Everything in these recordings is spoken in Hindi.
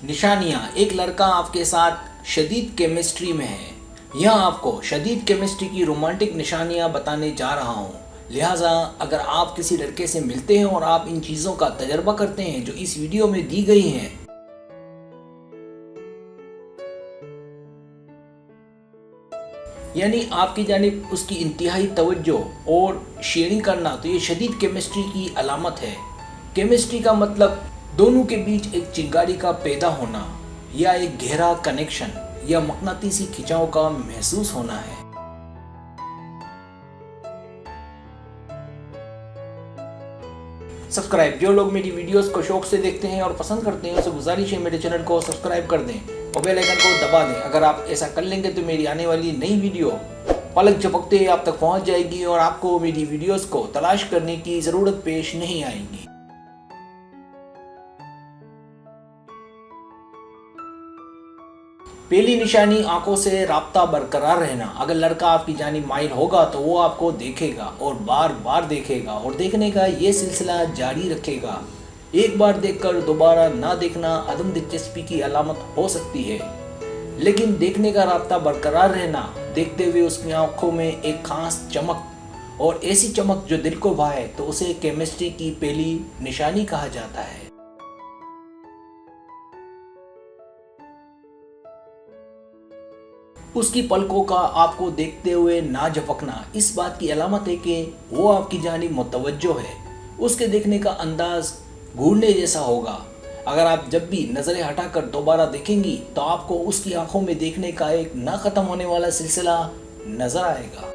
निशानियाँ। एक लड़का आपके साथ शदीद केमिस्ट्री में है। यह आपको शदीद केमिस्ट्री की रोमांटिक निशानियाँ बताने जा रहा हूँ। लिहाजा अगर आप किसी लड़के से मिलते हैं और आप इन चीज़ों का तजर्बा करते हैं जो इस वीडियो में दी गई हैं, यानी आपकी जानिब उसकी इंतहाई तवज्जो और शेयरिंग करना, तो ये शदीद केमिस्ट्री की अलामत है। केमिस्ट्री का मतलब दोनों के बीच एक चिंगारी का पैदा होना, या एक गहरा कनेक्शन, या मकनातीसी खिंचाव का महसूस होना है। सब्सक्राइब, जो लोग मेरी वीडियोस को शौक से देखते हैं और पसंद करते हैं उनसे गुजारिश है मेरे चैनल को सब्सक्राइब कर दें और बेल आइकन को दबा दें। अगर आप ऐसा कर लेंगे तो मेरी आने वाली नई वीडियो पलक झपकते आप तक पहुंच जाएगी और आपको मेरी वीडियोस को तलाश करने की ज़रूरत पेश नहीं आएगी। पहली निशानी, आंखों से राब्ता बरकरार रहना। अगर लड़का आपकी जानिब माइल होगा तो वो आपको देखेगा और बार बार देखेगा और देखने का ये सिलसिला जारी रखेगा। एक बार देखकर दोबारा ना देखना अदम दिलचस्पी की अलामत हो सकती है, लेकिन देखने का राब्ता बरकरार रहना, देखते हुए उसकी आंखों में एक खास चमक, और ऐसी चमक जो दिल को भाए, तो उसे केमिस्ट्री की पहली निशानी कहा जाता है। उसकी पलकों का आपको देखते हुए ना झपकना इस बात की अलामत है कि वो आपकी जानिब मुतवज्जो है। उसके देखने का अंदाज घूरने जैसा होगा। अगर आप जब भी नज़रें हटाकर दोबारा देखेंगी तो आपको उसकी आंखों में देखने का एक ना ख़त्म होने वाला सिलसिला नजर आएगा।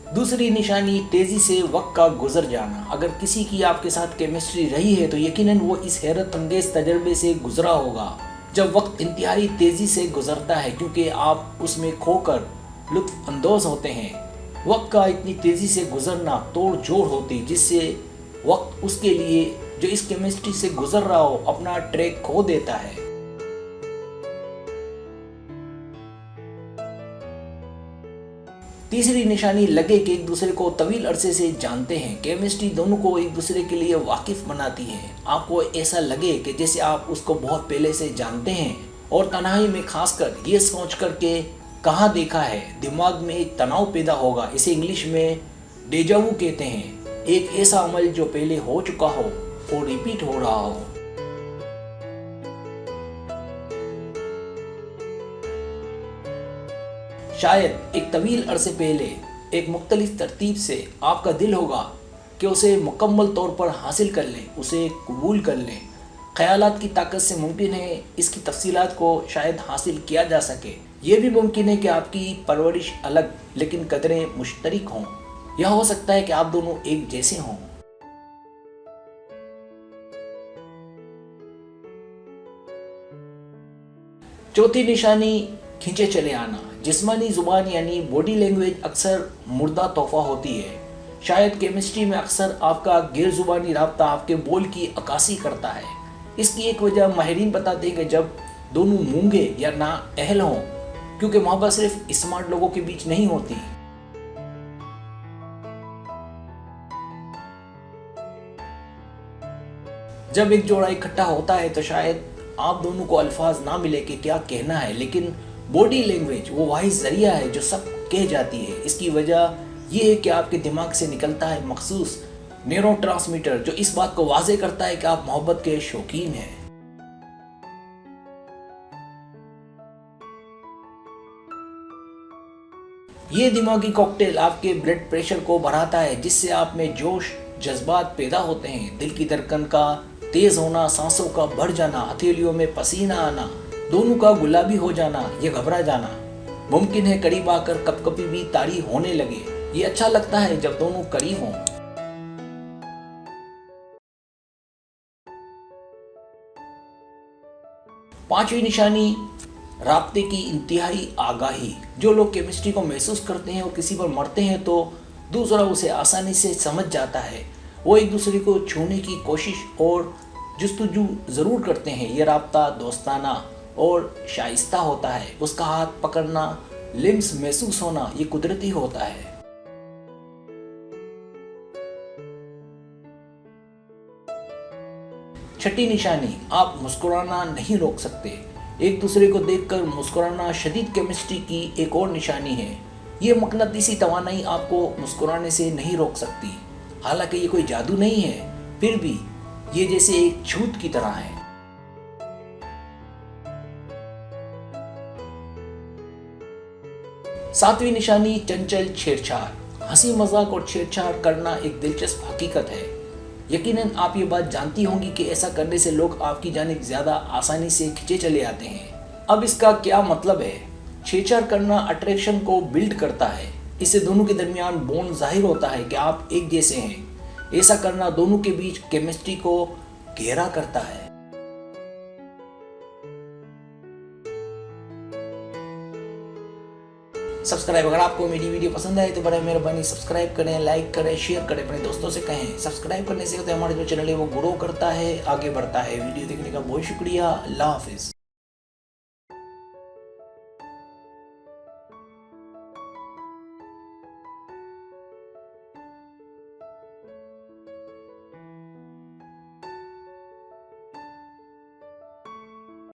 दूसरी निशानी, तेजी से वक्त का गुजर जाना। अगर किसी की आपके साथ केमिस्ट्री रही है तो यकीनन वो इस हैरत अंगेज तजर्बे से गुजरा होगा जब वक्त इंतहाई तेजी से गुजरता है, क्योंकि आप उसमें खोकर लुत्फ अंदोज होते हैं। वक्त का इतनी तेजी से गुजरना तोड़ जोड़ होती, जिससे वक्त उसके लिए जो इस केमिस्ट्री से गुजर रहा हो अपना ट्रैक खो देता है। तीसरी निशानी, लगे कि एक दूसरे को तवील अरसे से जानते हैं। केमिस्ट्री दोनों को एक दूसरे के लिए वाकिफ बनाती है। आपको ऐसा लगे कि जैसे आप उसको बहुत पहले से जानते हैं, और तन्हाई में खासकर ये सोच कर के कहाँ देखा है, दिमाग में एक तनाव पैदा होगा। इसे इंग्लिश में डेजावू कहते हैं। एक ऐसा अमल जो पहले हो चुका हो और रिपीट हो रहा हो। शायद एक तवील अरसे पहले एक मुख्तलिफ तरतीब से आपका दिल होगा कि उसे मुकम्मल तौर पर हासिल कर लें, उसे कबूल कर लें। ख्यालात की ताकत से मुमकिन है इसकी तफसीलात को शायद हासिल किया जा सके। ये भी मुमकिन है कि आपकी परवरिश अलग लेकिन कदरें मुश्तरक हों। यह हो सकता है कि आप दोनों एक जैसे हों। चौथी निशानी, खींचे चले आना। जिस्मानी जुबान यानी बॉडी लैंग्वेज अक्सर मुर्दा तोहफा होती है। शायद केमिस्ट्री में अक्सर आपका गैर जुबानी राब्ता आपके बोल की अक्कासी करता है। इसकी एक वजह माहिरीन बताते हैं कि जब दोनों मूंगे या ना अहल हों, क्योंकि मोहब्बत सिर्फ स्मार्ट लोगों के बीच नहीं होती। जब एक जोड़ा इकट्ठा होता है तो शायद आप दोनों को अल्फाज ना मिले कि क्या कहना है, लेकिन बॉडी लैंग्वेज वो वाहिद जरिया है जो सब कह जाती है। इसकी वजह यह है कि आपके दिमाग से निकलता है मखसूस न्यूरोट्रांसमीटर जो इस बात को वाज़ेह करता है कि आप मोहब्बत के शौकीन हैं। ये दिमागी कॉकटेल आपके ब्लड प्रेशर को बढ़ाता है, जिससे आप में जोश जज्बात पैदा होते हैं। दिल की धड़कन का तेज होना, सांसों का बढ़ जाना, हथेलियों में पसीना आना, दोनों का गुलाबी हो जाना, ये घबरा जाना। मुमकिन है करीब आकर कभी भी तारी होने लगे। ये अच्छा लगता है जब दोनों करीब हों। पांचवी निशानी, राब्ते की इंतहाई आगाही। जो लोग केमिस्ट्री को महसूस करते हैं और किसी पर मरते हैं तो दूसरा उसे आसानी से समझ जाता है। वो एक दूसरे को छूने की कोशिश और जुस्तजू ज़रूर करते हैं। ये राब्ता दोस्ताना और शाइस्ता होता है। उसका हाथ पकड़ना, लिम्स महसूस होना, ये कुदरती होता है। छठी निशानी, आप मुस्कुराना नहीं रोक सकते। एक दूसरे को देखकर मुस्कुराना शदीद केमिस्ट्री की एक और निशानी है। ये मकनातीसी तवानाई आपको मुस्कुराने से नहीं रोक सकती। हालांकि ये कोई जादू नहीं है, फिर भी ये जैसे एक छूत की तरह है। सातवीं निशानी, चंचल छेड़छाड़। हंसी मजाक और छेड़छाड़ करना एक दिलचस्प हकीकत है। यकीनन आप ये बात जानती होंगी कि ऐसा करने से लोग आपकी जानिब ज्यादा आसानी से खिंचे चले आते हैं। अब इसका क्या मतलब है? छेड़छाड़ करना अट्रैक्शन को बिल्ड करता है। इससे दोनों के दरमियान बॉन्ड जाहिर होता है कि आप एक जैसे हैं। ऐसा करना दोनों के बीच केमिस्ट्री को गहरा करता है। सब्सक्राइब, अगर आपको मेरी वीडियो पसंद आए तो बड़े मेहरबानी सब्सक्राइब करें, लाइक करें, शेयर करें, अपने दोस्तों से कहें। सब्सक्राइब करने से होता है हमारा जो चैनल है वो ग्रो करता है, आगे बढ़ता है। वीडियो देखने का बहुत शुक्रिया। अल्लाह हाफिज़।